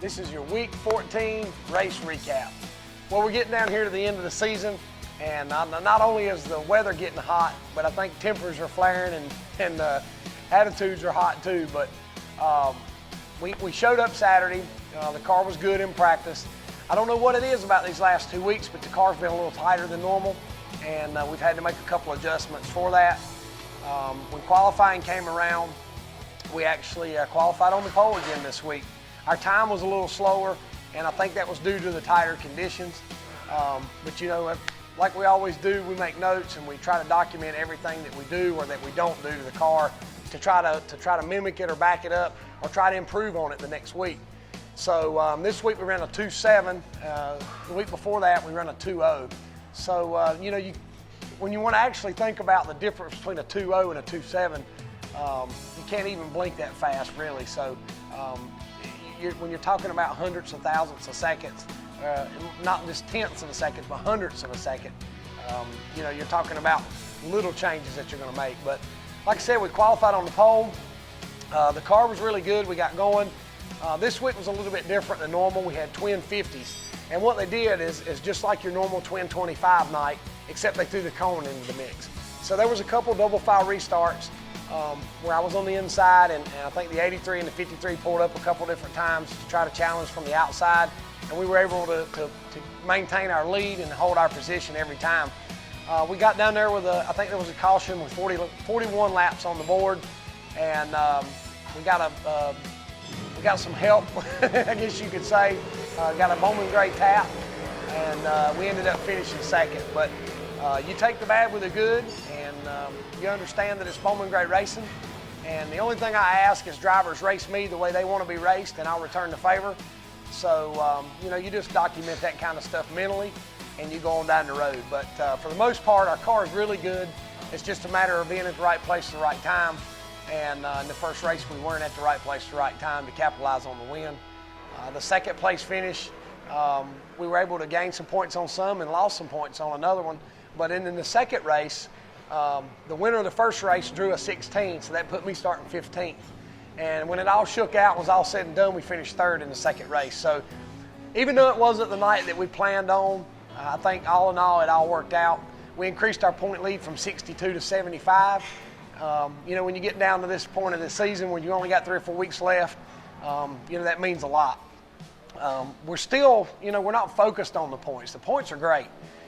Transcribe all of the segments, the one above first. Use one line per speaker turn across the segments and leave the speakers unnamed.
This is your week 14 race recap. Well, we're getting down here to the end of the season, and not only is the weather getting hot, but I think tempers are flaring and attitudes are hot too. But we showed up Saturday. The car was good in practice. I don't know what it is about these last 2 weeks, but the car's been a little tighter than normal, and we've had to make a couple adjustments for that. When qualifying came around, we actually qualified on the pole again this week. Our time was a little slower, and I think that was due to the tighter conditions. But you know, like we always do, we make notes and we try to document everything that we do or that we don't do to the car to try to mimic it or back it up or try to improve on it the next week. So this week we ran a 2.7. The week before that we ran a 2.0. So you know, when you want to actually think about the difference between a 2.0 and a 2.7, you can't even blink that fast, really. So when you're talking about hundredths of thousandths of seconds, not just tenths of a second, but hundredths of a second, you know, you're talking about little changes that you're going to make. But like I said, we qualified on the pole. The car was really good. We got going. This week was a little bit different than normal. We had twin 50s. And what they did is just like your normal twin 25 night, except they threw the cone into the mix. So there was a couple double file restarts where I was on the inside, and I think the 83 and the 53 pulled up a couple different times to try to challenge from the outside, and we were able to maintain our lead and hold our position every time. We got down there with I think there was a caution with 41 laps on the board, and we got some help, I guess you could say. Got a Bowman Gray tap, and we ended up finishing second. But you take the bad with the good, and you understand that it's Bowman Gray Racing. And the only thing I ask is drivers race me the way they want to be raced, and I'll return the favor. So, you know, you just document that kind of stuff mentally, and you go on down the road. But for the most part, our car is really good. It's just a matter of being at the right place at the right time. And in the first race, we weren't at the right place at the right time to capitalize on the win. The second place finish, we were able to gain some points on some and lost some points on another one. But in the second race, the winner of the first race drew a 16, so that put me starting 15th. And when it all shook out, was all said and done, we finished third in the second race. So even though it wasn't the night that we planned on, I think all in all, it all worked out. We increased our point lead from 62 to 75. You know, when you get down to this point of the season where you only got 3 or 4 weeks left, you know, that means a lot. We're still, you know, we're not focused on the points. The points are great,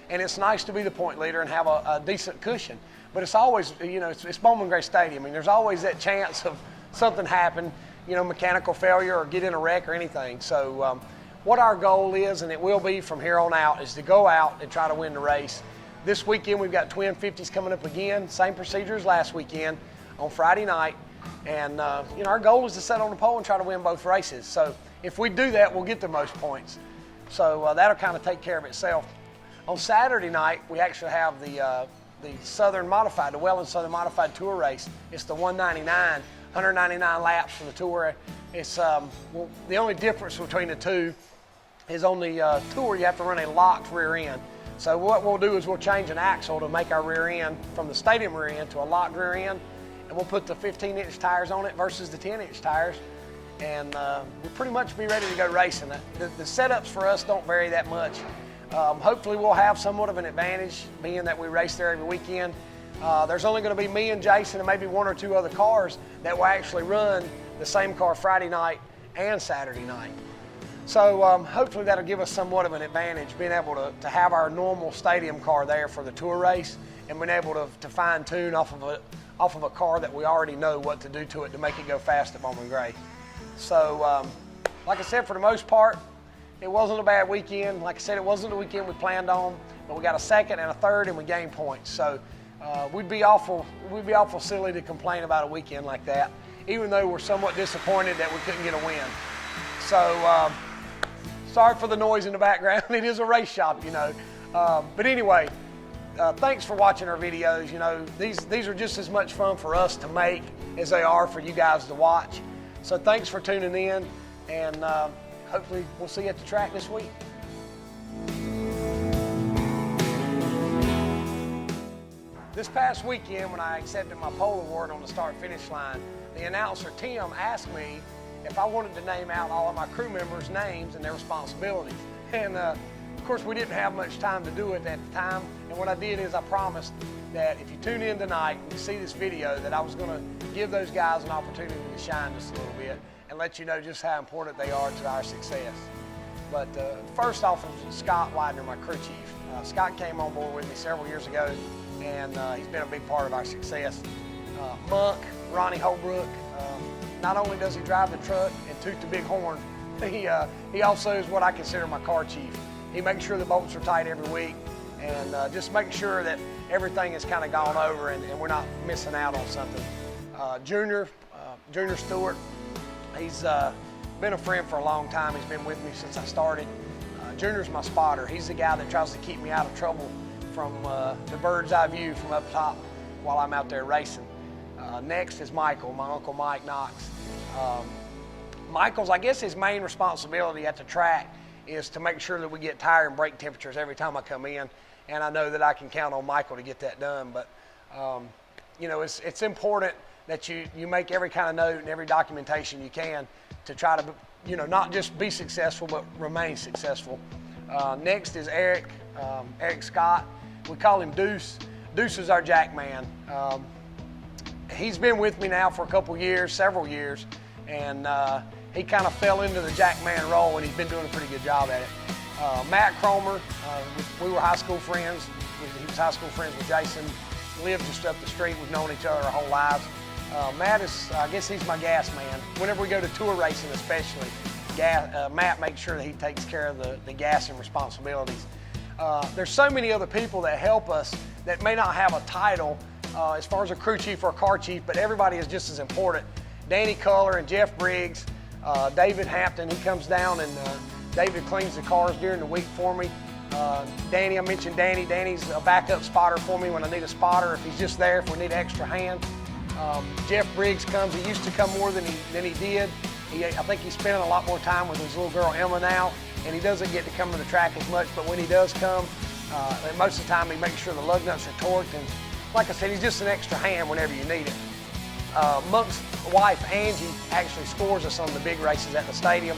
and it's nice to be the point leader and have a decent cushion. But it's always, you know, it's Bowman Gray Stadium. I mean, there's always that chance of something happen, you know, mechanical failure or get in a wreck or anything. So what our goal is, and it will be from here on out, is to go out and try to win the race. This weekend we've got twin 50s coming up again, same procedure as last weekend on Friday night. And you know, our goal is to set on the pole and try to win both races. So if we do that, we'll get the most points. So that'll kind of take care of itself. On Saturday night, we actually have the Southern Modified, the Welland Southern Modified Tour race. It's the 199 laps for the tour. It's well, the only difference between the two is on the tour you have to run a locked rear end. So what we'll do is we'll change an axle to make our rear end from the stadium rear end to a locked rear end, and we'll put the 15-inch tires on it versus the 10-inch tires, and we'll pretty much be ready to go racing. The setups for us don't vary that much. Hopefully we'll have somewhat of an advantage being that we race there every weekend. There's only going to be me and Jason and maybe 1 or 2 other cars that will actually run the same car Friday night and Saturday night. So hopefully that'll give us somewhat of an advantage, being able to have our normal stadium car there for the tour race and being able to fine tune off of a car that we already know what to do to it to make it go fast at Bowman Gray. So like I said, for the most part, it wasn't a bad weekend. Like I said, it wasn't the weekend we planned on, but we got a second and a third and we gained points. So we'd be awful silly to complain about a weekend like that, even though we're somewhat disappointed that we couldn't get a win. So sorry for the noise in the background. It is a race shop, you know. But anyway, thanks for watching our videos. You know, these are just as much fun for us to make as they are for you guys to watch. So thanks for tuning in, and hopefully we'll see you at the track this week. This past weekend when I accepted my pole award on the start-finish line, the announcer Tim asked me if I wanted to name out all of my crew members' names and their responsibilities. And of course, we didn't have much time to do it at the time. And what I did is I promised that if you tune in tonight and you see this video, that I was going to give those guys an opportunity to shine just a little bit and let you know just how important they are to our success. But first off is Scott Widener, my crew chief. Scott came on board with me several years ago, and he's been a big part of our success. Monk, Ronnie Holbrook, not only does he drive the truck and toot the big horn, he also is what I consider my car chief. He makes sure the bolts are tight every week and just makes sure that everything is kind of gone over and we're not missing out on something. Junior Stewart, he's been a friend for a long time. He's been with me since I started. Junior's my spotter. He's the guy that tries to keep me out of trouble from the bird's eye view from up top while I'm out there racing. Next is Michael, my Uncle Mike Knox. Michael's, I guess his main responsibility at the track is to make sure that we get tire and brake temperatures every time I come in, and I know that I can count on Michael to get that done. But you know, it's important that you make every kind of note and every documentation you can to try to, you know, not just be successful but remain successful. Next is Eric Scott. We call him Deuce. Deuce is our jack man. He's been with me now for a couple years, several years, and he kind of fell into the jack man role, and he's been doing a pretty good job at it. Matt Cromer, we were high school friends. He was high school friends with Jason, lived just up the street. We've known each other our whole lives. Matt is, I guess he's my gas man. Whenever we go to tour racing especially, Matt makes sure that he takes care of the gassing responsibilities. There's so many other people that help us that may not have a title as far as a crew chief or a car chief, but everybody is just as important. Danny Culler and Jeff Briggs, David Hampton, he comes down and David cleans the cars during the week for me. Danny, I mentioned Danny. Danny's a backup spotter for me when I need a spotter, if he's just there, if we need an extra hand. Jeff Briggs comes. He used to come more than he did. I think he's spending a lot more time with his little girl Emma now, and he doesn't get to come to the track as much, but when he does come, most of the time he makes sure the lug nuts are torqued, and like I said, he's just an extra hand whenever you need it. Monk's wife, Angie, actually scores us on the big races at the stadium,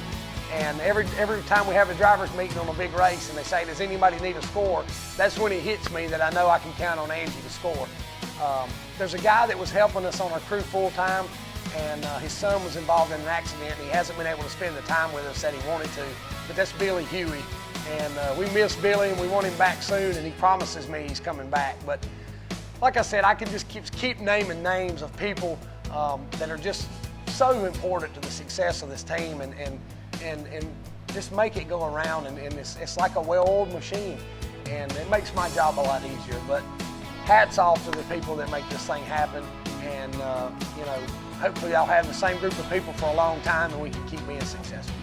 and every time we have a driver's meeting on a big race and they say, does anybody need a score, that's when it hits me that I know I can count on Angie to score. There's a guy that was helping us on our crew full time, and his son was involved in an accident, and he hasn't been able to spend the time with us that he wanted to, but that's Billy Huey. And we miss Billy, and we want him back soon, and he promises me he's coming back. But like I said, I can just keep naming names of people that are just so important to the success of this team, and just make it go around, and it's like a well-oiled machine, and it makes my job a lot easier. But hats off to the people that make this thing happen, and you know, hopefully I'll have the same group of people for a long time, and we can keep being successful.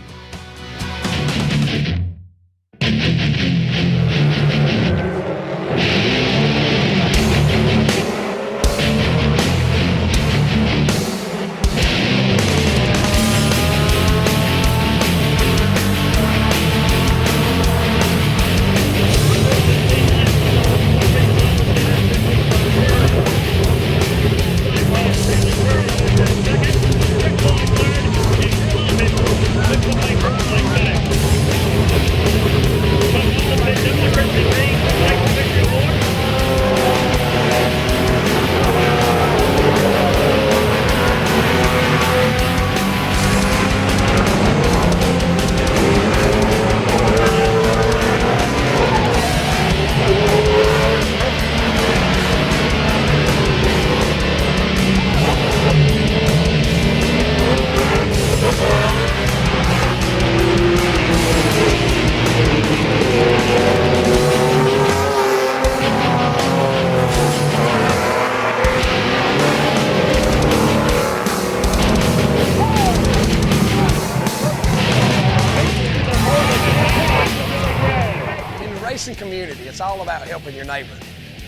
Community, it's all about helping your neighbor.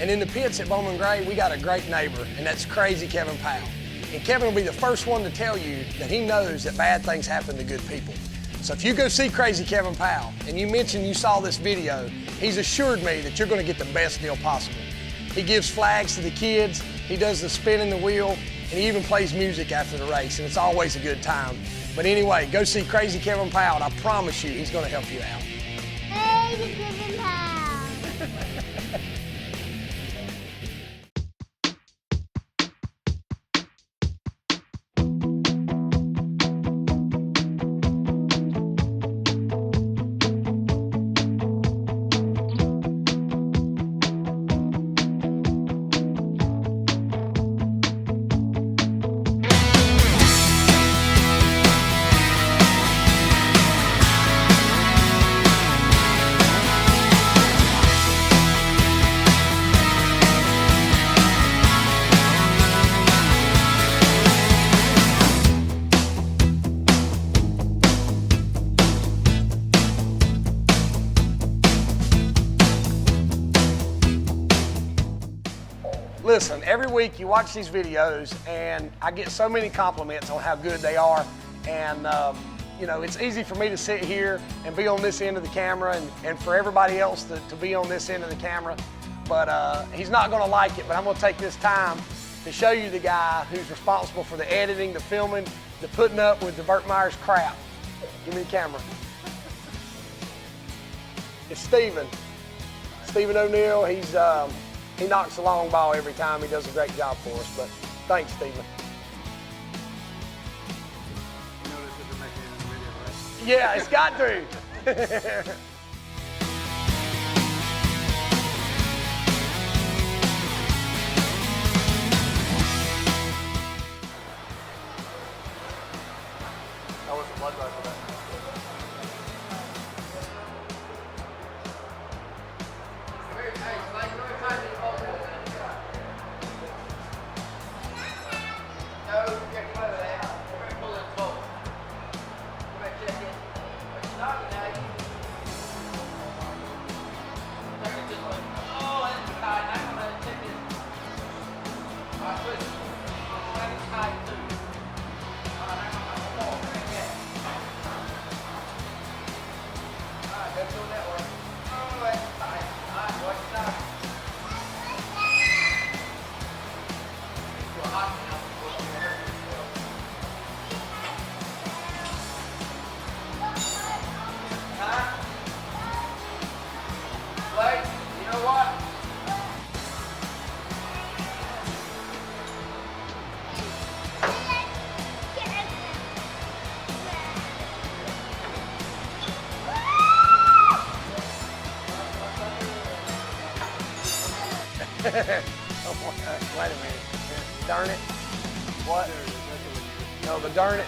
And in the pits at Bowman Gray, we got a great neighbor, and that's Crazy Kevin Powell. And Kevin will be the first one to tell you that he knows that bad things happen to good people. So if you go see Crazy Kevin Powell and you mention you saw this video, he's assured me that you're going to get the best deal possible. He gives flags to the kids, he does the spin in the wheel, and he even plays music after the race, and it's always a good time. But anyway, go see Crazy Kevin Powell. I promise you, he's going to help you out.
Crazy Kevin Powell.
Listen, every week you watch these videos and I get so many compliments on how good they are. And you know, it's easy for me to sit here and be on this end of the camera and for everybody else to be on this end of the camera. But he's not gonna like it, but I'm gonna take this time to show you the guy who's responsible for the editing, the filming, the putting up with the Burt Myers crap. Give me the camera. It's Steven. Steven O'Neill, he knocks the long ball every time. He does a great job for us, but thanks, Steven.
You know this isn't making it in the video, right?
Yeah, it's got to.
That was a blood drive for that.
Oh, wait a minute. Darn it. What? No, the darn it.